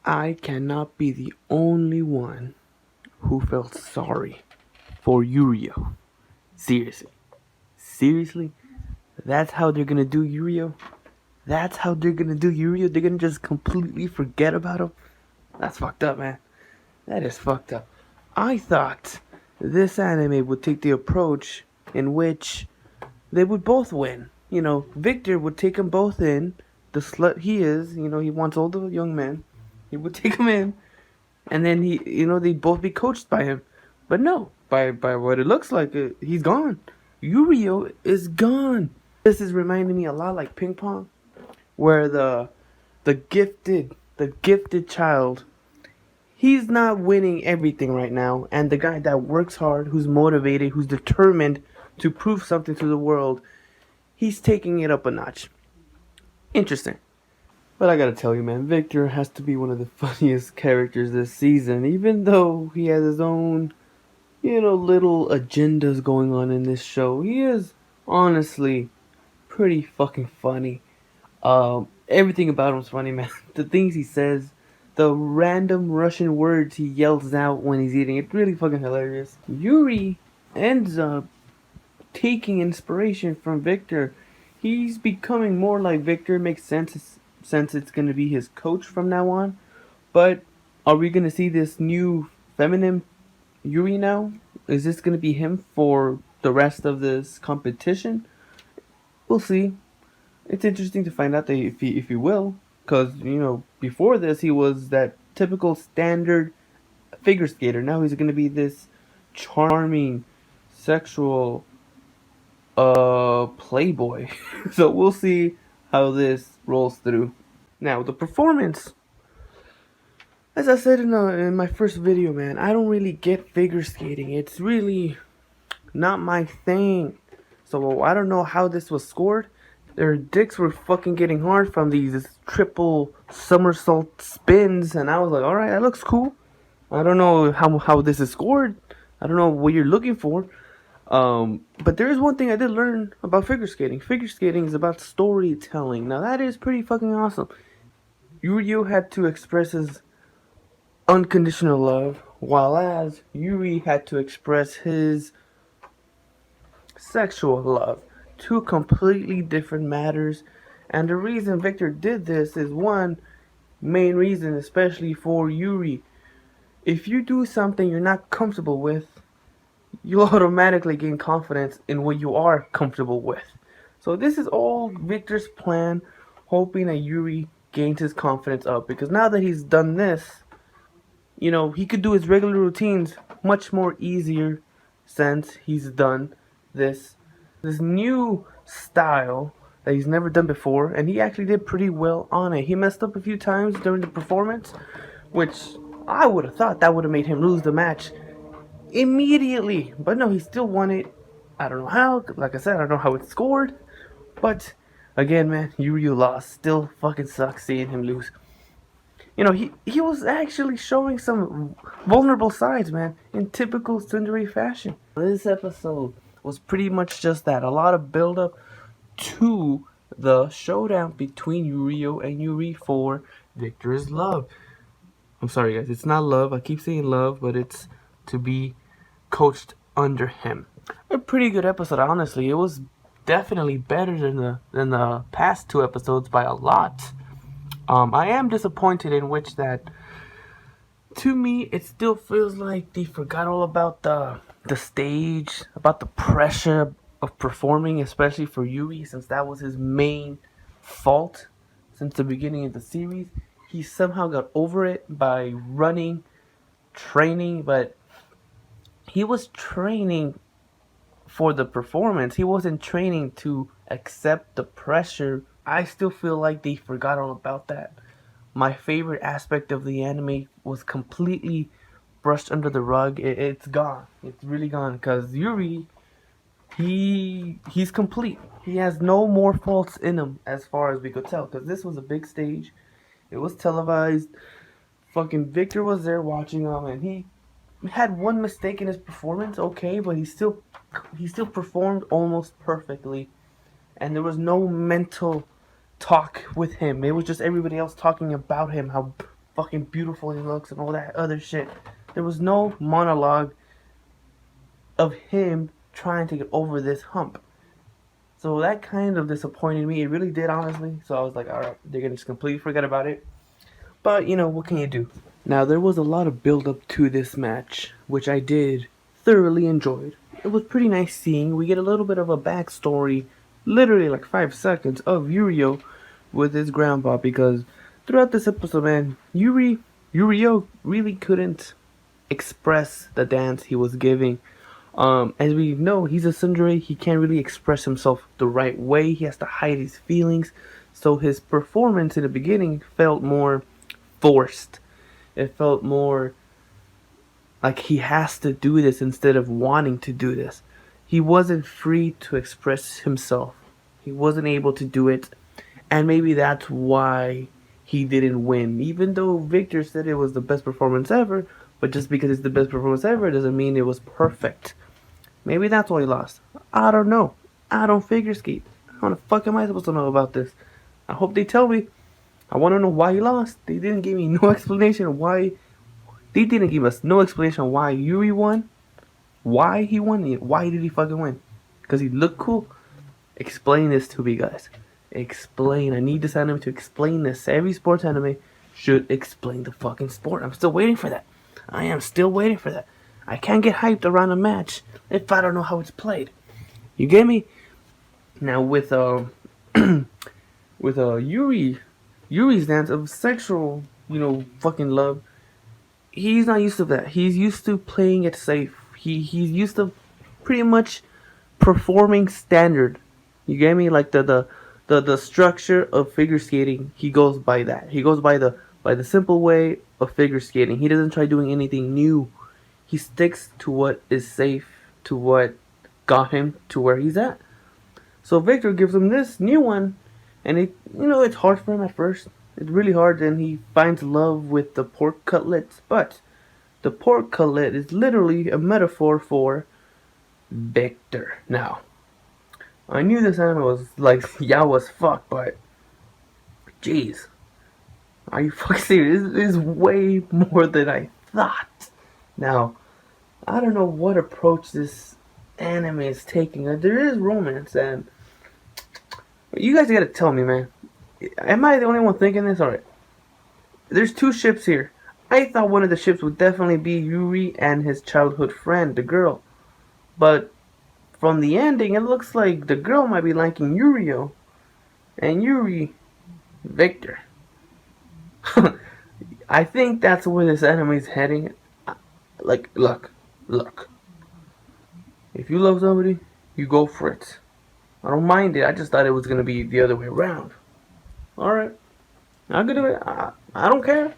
I cannot be the only one who felt sorry for Yurio. Seriously. Seriously? That's how they're gonna do Yurio? That's how they're gonna do Yurio? They're gonna just completely forget about him? That's fucked up, man. That is fucked up. I thought this anime would take the approach in which they would both win. You know, Victor would take them both in. The slut he is, you know, he wants all the young men. He would take them in, and then they'd both be coached by him. But no, by what it looks like, he's gone. Yurio is gone. This is reminding me a lot like ping pong, where the gifted child, he's not winning everything right now, and the guy that works hard, who's motivated, who's determined to prove something to the world, he's taking it up a notch. Interesting. But I gotta tell you, man, Victor has to be one of the funniest characters this season, even though he has his own, little agendas going on in this show. He is honestly pretty fucking funny. Everything about him's funny, man. The things he says, the random Russian words he yells out when he's eating, it's really fucking hilarious. Yuri ends up taking inspiration from Victor. He's becoming more like Victor. Makes sense since it's going to be his coach from now on. But are we going to see this new feminine Yuri now? Is this going to be him for the rest of this competition? We'll see. It's interesting to find out that if he will. Because, before this he was that typical standard figure skater. Now he's going to be this charming, sexual playboy. So we'll see how this rolls through. Now the performance, as I said in my first video, man, I don't really get figure skating. It's really not my thing. So I don't know how this was scored. Their dicks were fucking getting hard from these triple somersault spins, and I was like, alright, that looks cool. I don't know how this is scored. I don't know what you're looking for. But there is one thing I did learn about figure skating. Figure skating is about storytelling. Now that is pretty fucking awesome. Yurio had to express his unconditional love, while as Yuri had to express his sexual love. Two completely different matters. And the reason Victor did this is one main reason, especially for Yuri. If you do something you're not comfortable with, you'll automatically gain confidence in what you are comfortable with. So this is all Victor's plan, hoping that Yuri gains his confidence up. Because now that he's done this, he could do his regular routines much more easier since he's done this new style that he's never done before. And he actually did pretty well on it. He messed up a few times during the performance, which I would have thought that would have made him lose the match immediately, but no, he still won it. I don't know how. Like I said, I don't know how it scored, but again, man, Yuri lost. Still fucking sucks seeing him lose. He was actually showing some vulnerable sides, man, in typical tsundere fashion. This episode was pretty much just that. A lot of build up to the showdown between Yurio and Yuri for Victor's love. I'm sorry, guys, it's not love. I keep saying love, but it's to be coached under him. A pretty good episode, honestly. It was definitely better than the past two episodes by a lot. I am disappointed in which that, to me, it still feels like they forgot all about the stage, about the pressure of performing, especially for Yuri, since that was his main fault since the beginning of the series. He somehow got over it by running, training, but he was training for the performance. He wasn't training to accept the pressure. I still feel like they forgot all about that. My favorite aspect of the anime was completely brushed under the rug. It's gone. It's really gone. Because Yuri, he's complete. He has no more faults in him as far as we could tell. Because this was a big stage. It was televised. Fucking Victor was there watching him, and he had one mistake in his performance, okay, but he still performed almost perfectly, and there was no mental talk with him. It was just everybody else talking about him, how fucking beautiful he looks and all that other shit. There was no monologue of him trying to get over this hump. So that kind of disappointed me. It really did, honestly. So I was like, alright, they're gonna just completely forget about it. But, you know, what can you do? Now, there was a lot of build up to this match, which I did thoroughly enjoyed. It was pretty nice seeing. We get a little bit of a backstory, literally like 5 seconds, of Yurio with his grandpa, because throughout this episode, man, Yurio really couldn't express the dance he was giving. As we know, he's a tsundere. He can't really express himself the right way. He has to hide his feelings. So his performance in the beginning felt more forced. It felt more like he has to do this instead of wanting to do this. He wasn't free to express himself. He wasn't able to do it. And maybe that's why he didn't win. Even though Victor said it was the best performance ever, but just because it's the best performance ever doesn't mean it was perfect. Maybe that's why he lost. I don't know. I don't figure skate. How the fuck am I supposed to know about this? I hope they tell me. I want to know why he lost. They didn't give me no explanation why. They didn't give us no explanation why Yuri won. Why he won. Why did he fucking win? Because he looked cool. Explain this to me, guys. Explain. I need this anime to explain this. Every sports anime should explain the fucking sport. I'm still waiting for that. I am still waiting for that. I can't get hyped around a match if I don't know how it's played. You get me? Now with with Yuri's dance of sexual, fucking love, he's not used to that. He's used to playing it safe. He's used to pretty much performing standard. You get me? Like the structure of figure skating, he goes by that. He goes by the simple way of figure skating. He doesn't try doing anything new. He sticks to what is safe, to what got him to where he's at. So Victor gives him this new one, and it's hard for him at first. It's really hard, and he finds love with the pork cutlets. But the pork cutlet is literally a metaphor for Victor. Now, I knew this anime was like yaw as fuck, but jeez, are you fucking serious? This is way more than I thought. Now, I don't know what approach this anime is taking. There is romance, and you guys gotta tell me, man. Am I the only one thinking this? Alright. There's 2 ships here. I thought one of the ships would definitely be Yuri and his childhood friend, the girl. But from the ending, it looks like the girl might be liking Yurio, and Yuri, Victor. I think that's where this anime is heading. Like, look. If you love somebody, you go for it. I don't mind it. I just thought it was gonna be the other way around. Alright. I could do it. I don't care.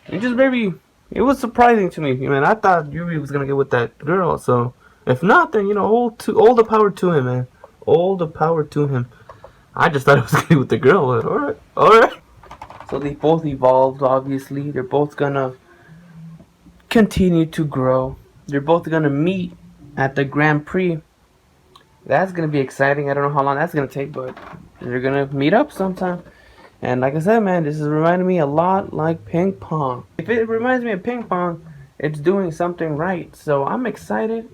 It was surprising to me. Man, I thought Yuri was gonna get with that girl, so if not, then all the power to him, man. All the power to him. I just thought it was gonna be with the girl, but alright. So they both evolved, obviously. They're both gonna continue to grow. They're both gonna meet at the Grand Prix. That's gonna be exciting. I don't know how long that's gonna take, but they're gonna meet up sometime. And like I said, man, this is reminding me a lot like ping pong. If it reminds me of ping pong, it's doing something right. So I'm excited.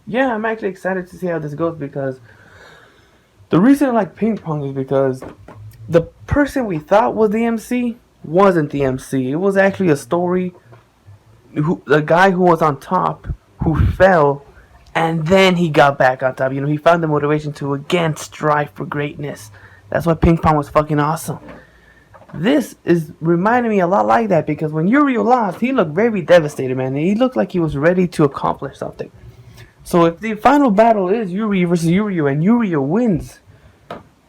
Yeah, I'm actually excited to see how this goes, because the reason I like ping pong is because the person we thought was the MC wasn't the MC. It was actually a story. The guy who was on top, who fell, and then he got back on top. He found the motivation to again strive for greatness. That's why ping pong was fucking awesome. This is reminding me a lot like that, because when Yuri lost, he looked very devastated, man. He looked like he was ready to accomplish something. So if the final battle is Yuri versus Yurio and Yurio wins,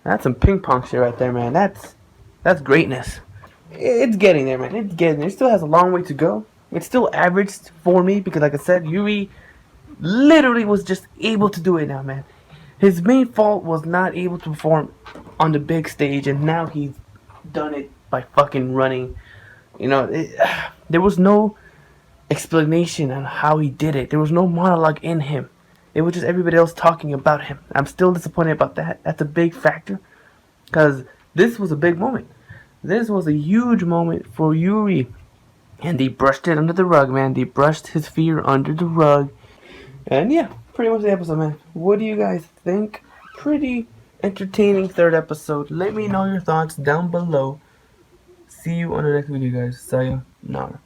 that's some ping pong shit right there, man. That's greatness. It's getting there, man. It's getting there. It still has a long way to go. It's still averaged for me, because like I said, Yuri literally was just able to do it now, man. His main fault was not able to perform on the big stage, and now he's done it by fucking running. There was no explanation on how he did it. There was no monologue in him. It was just everybody else talking about him. I'm still disappointed about that. That's a big factor, because this was a big moment. This was a huge moment for Yuri. And they brushed it under the rug, man. They brushed his fear under the rug. And yeah, pretty much the episode, man. What do you guys think? Pretty entertaining third episode. Let me know your thoughts down below. See you on the next video, guys. Sayonara.